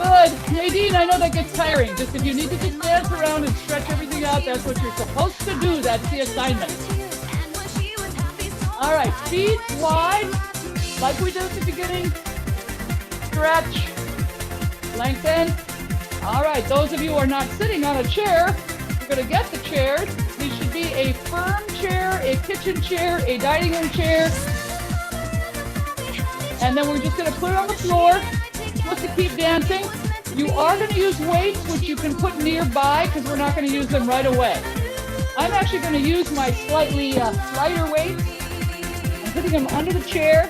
Good. Nadine, I know that gets tiring. Just if you need to just dance around and stretch everything out, that's what you're supposed to do. That's the assignment. All right, feet wide, like we did at the beginning. Stretch, lengthen. All right, those of you who are not sitting on a chair, you're going to get the chairs. These should be a firm chair, a kitchen chair, a dining room chair. And then we're just going to put it on the floor. You're supposed to keep dancing. You are going to use weights, which you can put nearby because we're not going to use them right away. I'm actually going to use my slightly lighter weights. I'm putting them under the chair.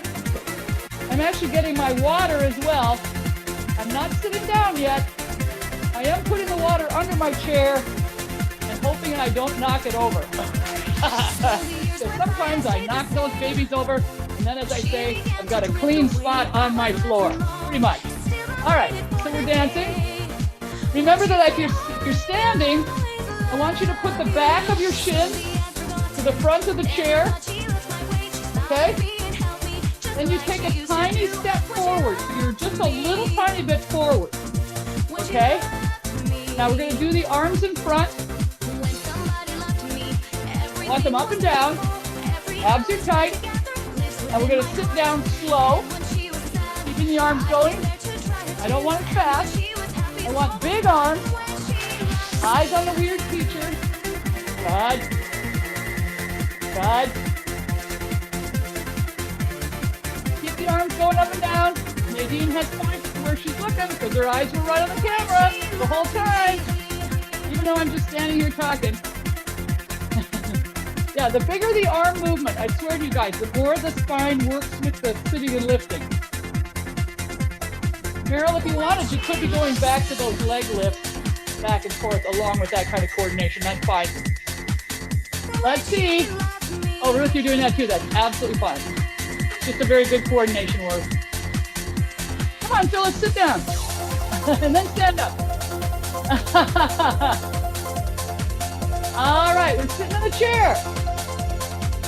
I'm actually getting my water as well. I'm not sitting down yet. I am putting the water under my chair and hoping I don't knock it over. So sometimes I knock those babies over, and then as I say, I've got a clean spot on my floor, pretty much. All right, so we're dancing. Remember that if you're standing, I want you to put the back of your shin to the front of the chair, okay? Then you take a tiny step forward. So you're just a little tiny bit forward, okay? Now we're gonna do the arms in front. Want them up and down. Abs are tight. And we're gonna sit down slow, keeping the arms going. I don't want it fast. I want big arms, eyes on the weird feature. Good. Good. Keep the arms going up and down. Nadine has points where she's looking because her eyes were right on the camera the whole time, even though I'm just standing here talking. Yeah, the bigger the arm movement, I swear to you guys, the more the spine works with the sitting and lifting. Meryl, if you wanted, you could be going back to those leg lifts back and forth along with that kind of coordination. That's fine. Let's see. Oh, Ruth, you're doing that too. That's absolutely fine. Just a very good coordination word. Come on, Phyllis, sit down. And then stand up. All right, we're sitting in the chair.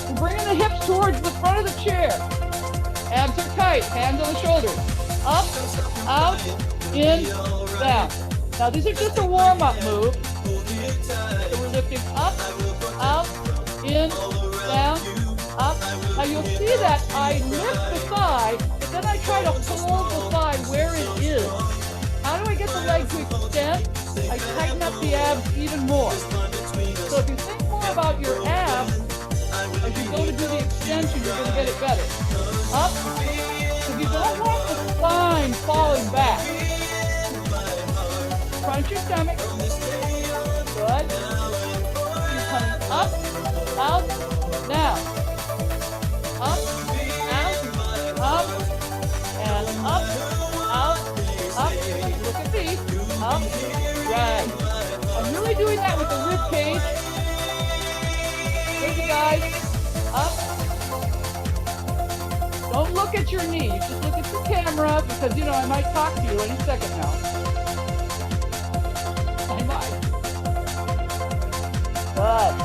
We're bringing the hips towards the front of the chair. Abs are tight, hands on the shoulders. Up, out, in, down. Now these are just a warm-up move. So we're lifting up, out, in, down, up. Now you'll see that I lift the thigh, but then I try to hold the thigh where it is. How do I get the leg to extend? I tighten up the abs even more. So if you think more about your abs, as you go to do the extension, you're going to get it better. Up. So you don't want the spine falling back. Crunch your stomach. Good. You're coming up, out, down. Up, out, and up, out, up. Look at me. Up, right. I'm really doing that with the rib cage. Good, you guys. Up. Don't look at your knee. Just look at the camera because, you know, I might talk to you any second now. I might. Good.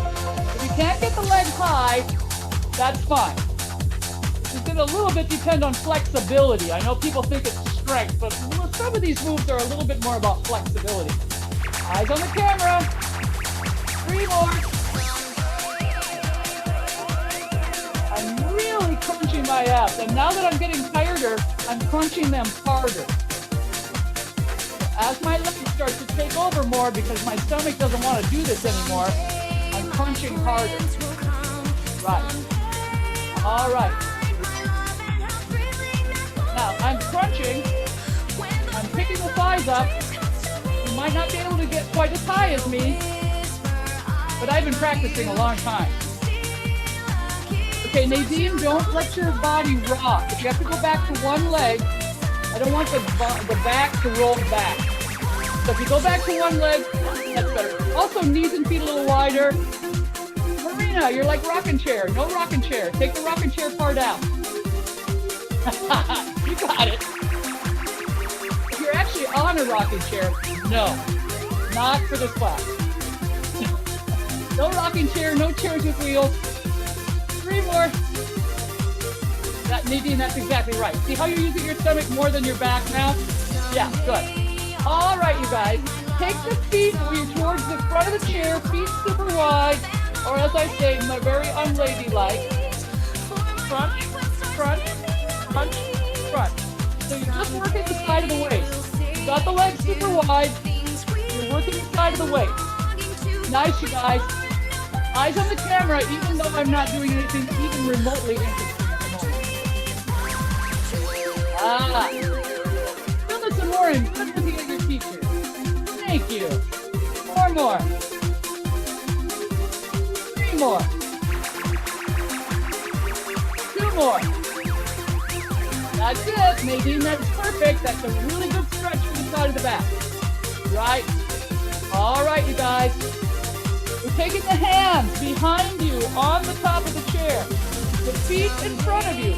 If you can't get the leg high, that's fine. It's going to a little bit depend on flexibility. I know people think it's strength, but some of these moves are a little bit more about flexibility. Eyes on the camera. 3 more. I'm really crunching my abs, and now that I'm getting tireder, I'm crunching them harder. As my legs start to take over more because my stomach doesn't want to do this anymore, I'm crunching harder. Right. All right. Now, I'm crunching. I'm picking the thighs up. You might not be able to get quite as high as me, but I've been practicing a long time. Okay, Nadine, don't let your body rock. If you have to go back to one leg, I don't want the back to roll back. So if you go back to one leg, that's better. Also, knees and feet a little wider. Marina, you're like rocking chair. No rocking chair. Take the rocking chair part out. You got it. If you're actually on a rocking chair, no, not for this class. No rocking chair, no chairs with wheels. 3 more. That, Nadine, that's exactly right. See how you're using your stomach more than your back now? Yeah, good. All right, you guys. Take the feet towards the front of the chair, feet super wide, or as I say, very unladylike. Crunch, crunch, crunch, crunch. So you're just working the side of the waist. You got the legs super wide. You're working the side of the waist. Nice, you guys. Eyes on the camera, even though I'm not doing anything even remotely interesting at the moment. Fill in some more and good looking at your teacher. Thank you. 4 more. 3 more. 2 more. That's it, Nadine, that's perfect. That's a really good stretch for the side of the back. Right? All right, you guys. We're taking the hands behind you on the top of the chair. The feet in front of you.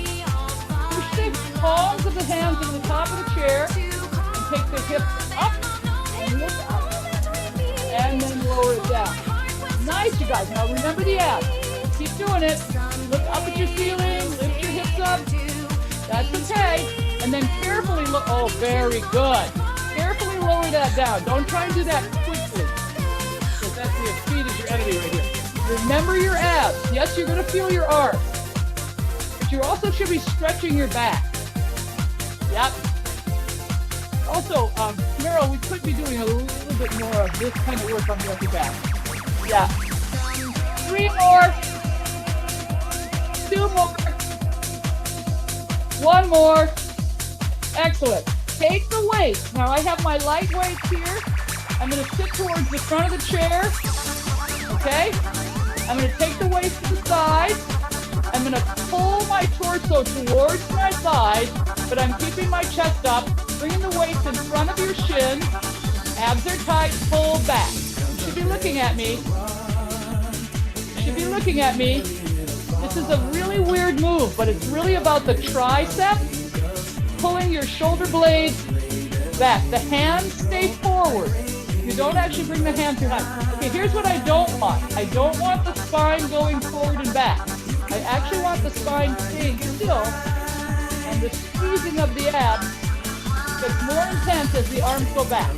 Push the palms of the hands to the top of the chair and take the hips up and lift up. And then lower it down. Nice, you guys. Now remember the abs. Keep doing it. Look up at your ceiling. Lift your hips up. That's okay. And then carefully look. Oh, very good. Carefully lower that down. Don't try and do that quickly. Because that's the speed is your enemy right here. Remember your abs. Yes, you're going to feel your arms. But you also should be stretching your back. Yep. Also, Meryl, we could be doing a little bit more of this kind of work on the upper back. Yeah. 3 more. 2 more. 1 more. Excellent. Take the weights. Now I have my light weights here. I'm going to sit towards the front of the chair. Okay? I'm going to take the weights to the side. I'm going to pull my torso towards my side, but I'm keeping my chest up, bringing the weights in front of your shin. Abs are tight, pull back. You should be looking at me. You should be looking at me. This is a really weird move, but it's really about the tricep, pulling your shoulder blades back. The hands stay forward. You don't actually bring the hands behind. Okay, here's what I don't want. I don't want the spine going forward and back. I actually want the spine staying still and the squeezing of the abs gets more intense as the arms go back.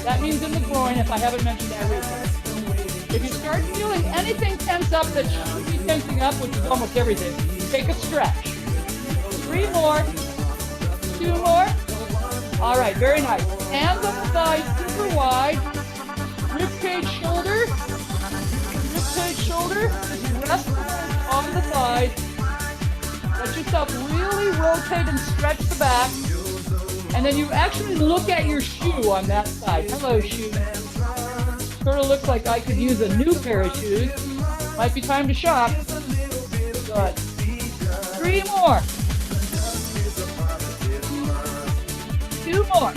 That means in the groin, if I haven't mentioned that recently. If you start feeling anything tense up that should be tensing up, which is almost everything, take a stretch. 3 more. 2 more. All right, very nice. Hands on the thighs, super wide. Rib cage, shoulder. Rib cage, shoulder. Just rest on the thighs. Let yourself really rotate and stretch the back. And then you actually look at your shoe on that side. Hello, shoe. Sort of looks like I could use a new pair of shoes. Might be time to shop. Good. 3 more. 2 more.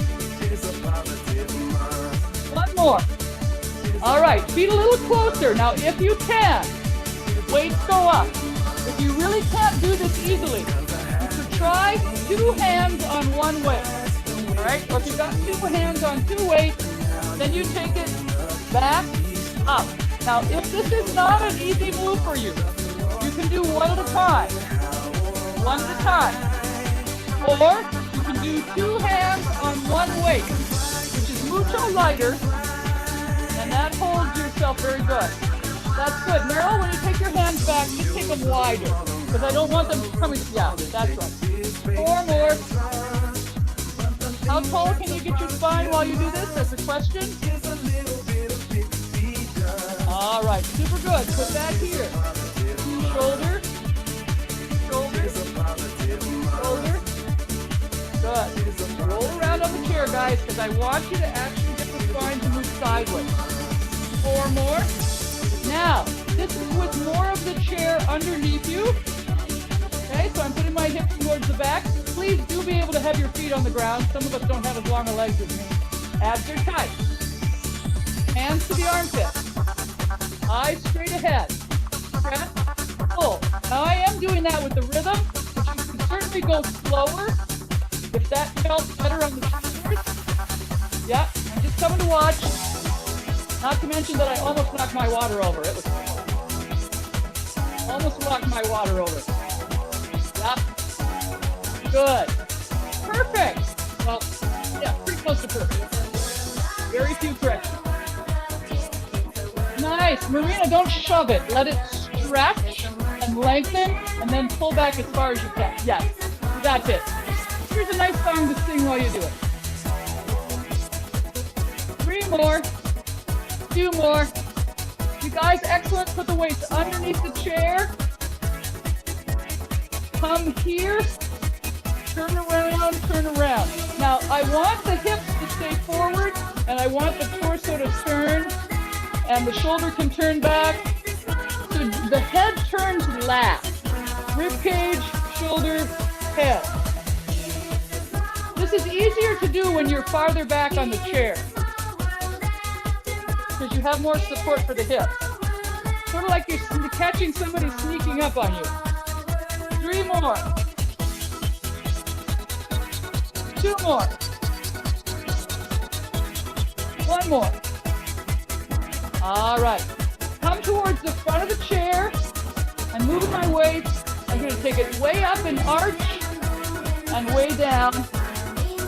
1 more. All right, feet a little closer. Now, if you can, weights go up. If you really can't do this easily, you could try 2 hands on 1 weight. All right, or if you've got 2 hands on 2 weights, then you take it back, up. Now, if this is not an easy move for you, you can do 1 at a time. 1 at a time. Or you can do 2 hands on 1 weight, which is mucho lighter, and that holds yourself very good. That's good. Meryl, when you take your hands back, just take them wider, because I don't want them coming, yeah, that's right. 4 more. How tall can you get your spine while you do this? That's a question. All right, super good. Put that here. Shoulder, shoulder, shoulder. Good. Roll around on the chair, guys, because I want you to actually get the spine to move sideways. 4 more. Now, this is with more of the chair underneath you. Okay, so I'm putting my hips towards the back. Please do be able to have your feet on the ground. Some of us don't have as long a legs as me. Abs are tight. Hands to the armpits. Eyes straight ahead. Press, pull. Now I am doing that with the rhythm, but you can certainly go slower if that felt better on the shoulders. Yeah, I'm just coming to watch. Not to mention that I almost knocked my water over. It was almost knocked my water over. Yep. Good. Perfect. Well, yeah, pretty close to perfect. Very few corrections. Nice. Marina, don't shove it. Let it stretch and lengthen, and then pull back as far as you can. Yes, that's it. Here's a nice song to sing while you do it. 3 more. 2 more. You guys, excellent. Put the weights underneath the chair. Come here. Turn around, turn around. Now, I want the hips to stay forward, and I want the torso to turn, and the shoulder can turn back. So the head turns last. Rib cage, shoulder, head. This is easier to do when you're farther back on the chair, because you have more support for the hips. Sort of like you're catching somebody sneaking up on you. 3 more. 2 more. 1 more. All right. Come towards the front of the chair. I'm moving my weights. I'm going to take it way up and arch and way down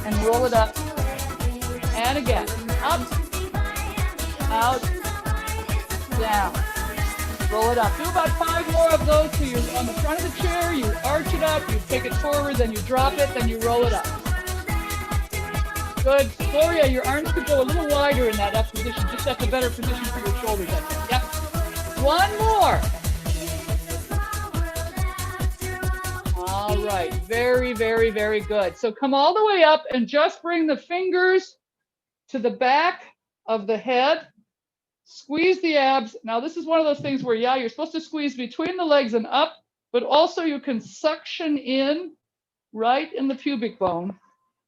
and roll it up. And again. Up, out, down. Roll it up. Do about 5 more of those. So you're on the front of the chair, you arch it up, you take it forward, then you drop it, then you roll it up. Good. Gloria, your arms could go a little wider in that up position. Just that's a better position for your shoulders, I think. Yep. One more. All right. Very, very, very good. So come all the way up and just bring the fingers to the back of the head. Squeeze the abs. Now, this is one of those things where, yeah, you're supposed to squeeze between the legs and up, but also you can suction in right in the pubic bone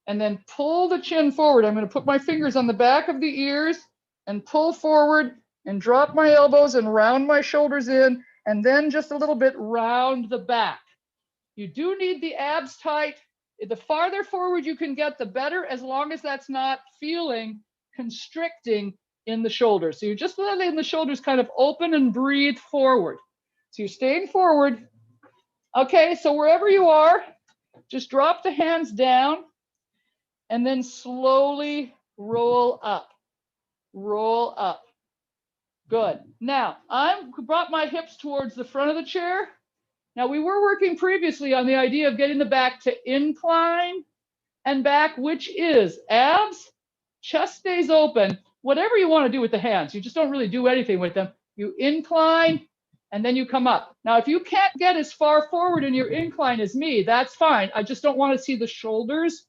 and then pull the chin forward. I'm going to put my fingers on the back of the ears and pull forward and drop my elbows and round my shoulders in, and then just a little bit round the back. You do need the abs tight. The farther forward you can get, the better, as long as that's not feeling constricting in the shoulders. So you're just letting the shoulders kind of open and breathe forward. So you're staying forward. Okay, so wherever you are, just drop the hands down and then slowly roll up. Roll up. Good. Now, I've brought my hips towards the front of the chair. Now, we were working previously on the idea of getting the back to incline and back, which is abs, chest stays open, whatever you want to do with the hands. You just don't really do anything with them. You incline and then you come up. Now, if you can't get as far forward in your incline as me, that's fine. I just don't want to see the shoulders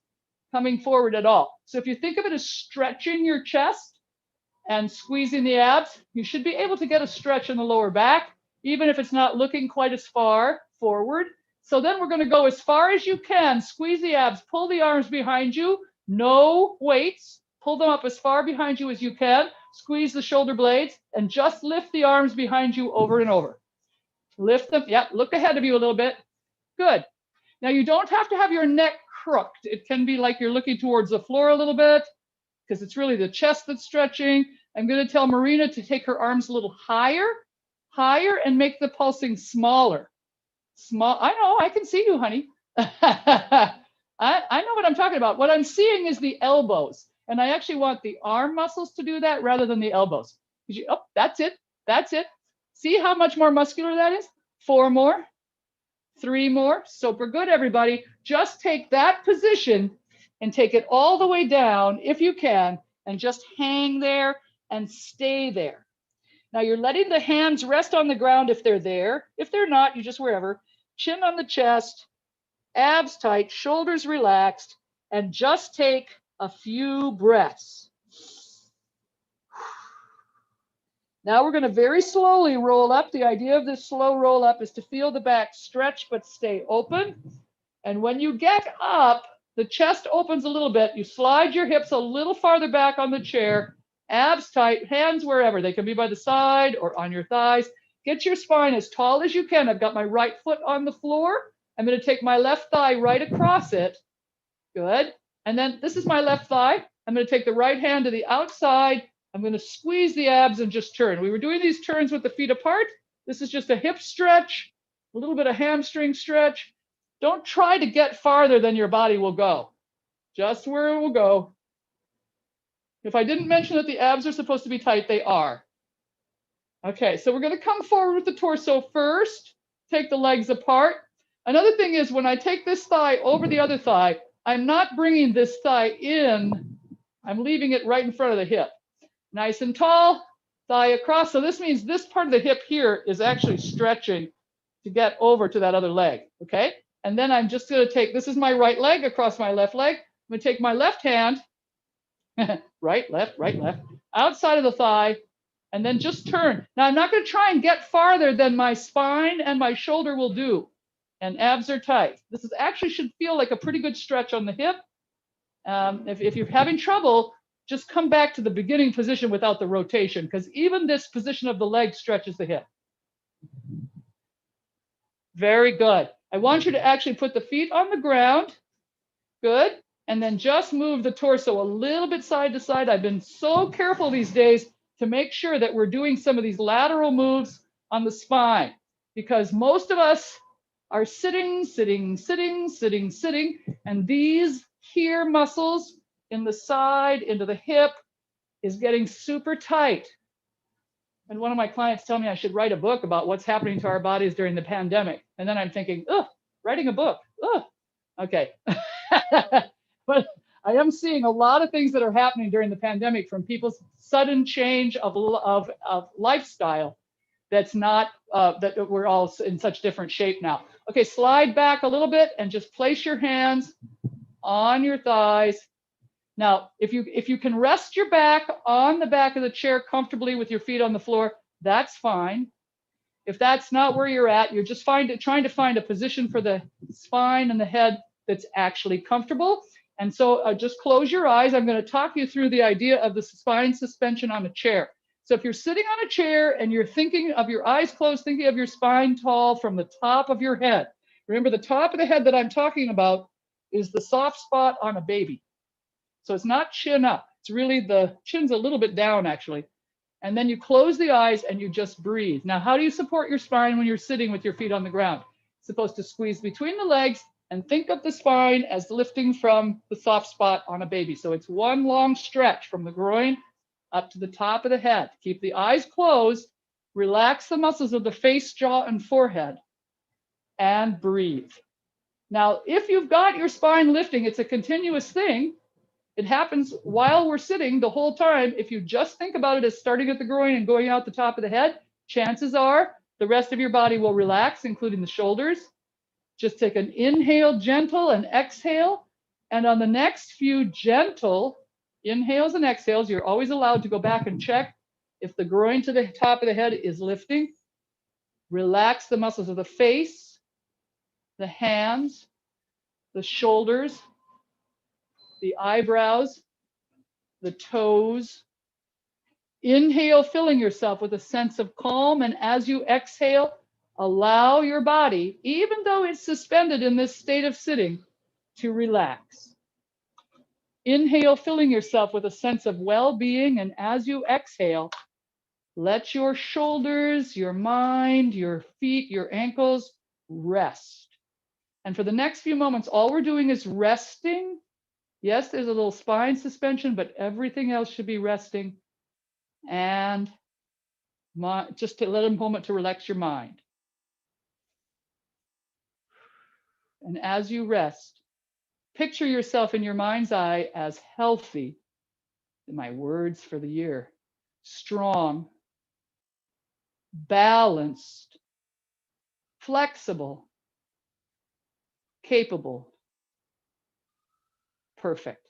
coming forward at all. So if you think of it as stretching your chest and squeezing the abs, you should be able to get a stretch in the lower back, even if it's not looking quite as far forward. So then we're going to go as far as you can, squeeze the abs, pull the arms behind you, no weights, pull them up as far behind you as you can, squeeze the shoulder blades, and just lift the arms behind you over and over. Lift them, yep, look ahead of you a little bit. Good. Now you don't have to have your neck crooked. It can be like you're looking towards the floor a little bit, because it's really the chest that's stretching. I'm going to tell Marina to take her arms a little higher, and make the pulsing smaller. Small. I know, I can see you, honey. I know what I'm talking about. What I'm seeing is the elbows. And I actually want the arm muscles to do that rather than the elbows. Oh, that's it. That's it. See how much more muscular that is? 4 more, 3 more. Super good, everybody. Just take that position and take it all the way down if you can, and just hang there and stay there. Now you're letting the hands rest on the ground if they're there. If they're not, you just wherever. Chin on the chest, abs tight, shoulders relaxed, and just take a few breaths. Now we're going to very slowly roll up. The idea of this slow roll up is to feel the back stretch but stay open. And when you get up, the chest opens a little bit. You slide your hips a little farther back on the chair. Abs tight, hands wherever. They can be by the side or on your thighs. Get your spine as tall as you can. I've got my right foot on the floor. I'm going to take my left thigh right across it. Good. And then this is my left thigh. I'm going to take the right hand to the outside. I'm going to squeeze the abs and just turn. We were doing these turns with the feet apart. This is just a hip stretch, a little bit of hamstring stretch. Don't try to get farther than your body will go. Just where it will go. If I didn't mention that the abs are supposed to be tight, they are. Okay, so we're going to come forward with the torso first. Take the legs apart. Another thing is when I take this thigh over the other thigh, I'm not bringing this thigh in. I'm leaving it right in front of the hip. Nice and tall, thigh across. So this means this part of the hip here is actually stretching to get over to that other leg, okay? And then I'm just going to take, this is my right leg across my left leg. I'm going to take my left hand, right, left, outside of the thigh, and then just turn. Now I'm not going to try and get farther than my spine and my shoulder will do. And abs are tight. This is actually should feel like a pretty good stretch on the hip. If you're having trouble, just come back to the beginning position without the rotation, because even this position of the leg stretches the hip. Very good. I want you to actually put the feet on the ground. Good. And then just move the torso a little bit side to side. I've been so careful these days to make sure that we're doing some of these lateral moves on the spine, because most of us are sitting, and these here muscles in the side, into the hip, is getting super tight. And one of my clients tell me I should write a book about what's happening to our bodies during the pandemic. And then I'm thinking, oh, writing a book, oh, okay. But I am seeing a lot of things that are happening during the pandemic from people's sudden change of lifestyle. That's not, that we're all in such different shape now. Okay, slide back a little bit and just place your hands on your thighs. Now, if you can rest your back on the back of the chair comfortably with your feet on the floor, that's fine. If that's not where you're at, you're just trying to find a position for the spine and the head that's actually comfortable. And so just close your eyes. I'm going to talk you through the idea of the spine suspension on a chair. So if you're sitting on a chair and you're thinking of your eyes closed, thinking of your spine tall from the top of your head. Remember, the top of the head that I'm talking about is the soft spot on a baby. So it's not chin up. It's really the chin's a little bit down, actually. And then you close the eyes and you just breathe. Now, how do you support your spine when you're sitting with your feet on the ground? You're supposed to squeeze between the legs and think of the spine as lifting from the soft spot on a baby. So it's one long stretch from the groin up to the top of the head. Keep the eyes closed, relax the muscles of the face, jaw, and forehead, and breathe. Now, if you've got your spine lifting, it's a continuous thing. It happens while we're sitting the whole time. If you just think about it as starting at the groin and going out the top of the head, chances are the rest of your body will relax, including the shoulders. Just take an inhale, gentle, and exhale. And on the next few gentle inhales and exhales, you're always allowed to go back and check if the groin to the top of the head is lifting. Relax the muscles of the face, the hands, the shoulders, the eyebrows, the toes. Inhale, filling yourself with a sense of calm. And as you exhale, allow your body, even though it's suspended in this state of sitting, to relax. Inhale, filling yourself with a sense of well-being. And as you exhale, let your shoulders, your mind, your feet, your ankles rest. And for the next few moments, all we're doing is resting. Yes, there's a little spine suspension, but everything else should be resting. And just to let a moment to relax your mind. And as you rest, picture yourself in your mind's eye as healthy, my words for the year, strong, balanced, flexible, capable, perfect.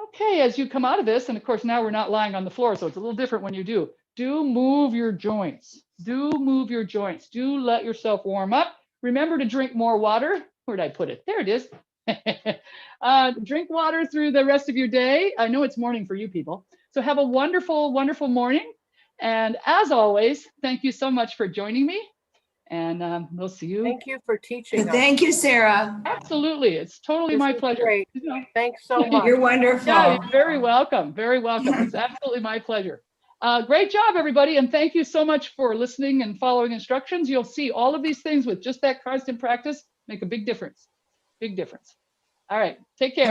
Okay, as you come out of this, and of course now we're not lying on the floor, so it's a little different when you do. Do move your joints. Do move your joints. Do let yourself warm up. Remember to drink more water. Where did I put it? There it is. Drink water through the rest of your day. I know it's morning for you people. So have a wonderful, wonderful morning. And as always, thank you so much for joining me. And we'll see you. Thank you for teaching us. Thank you, Sarah. Absolutely. It's totally This my is pleasure. great. You know. Thanks so much. You're wonderful. Yeah, you're very welcome. Very welcome. It's absolutely my pleasure. Great job, everybody. And thank you so much for listening and following instructions. You'll see all of these things with just that constant practice make a big difference. Big difference. All right. Take care.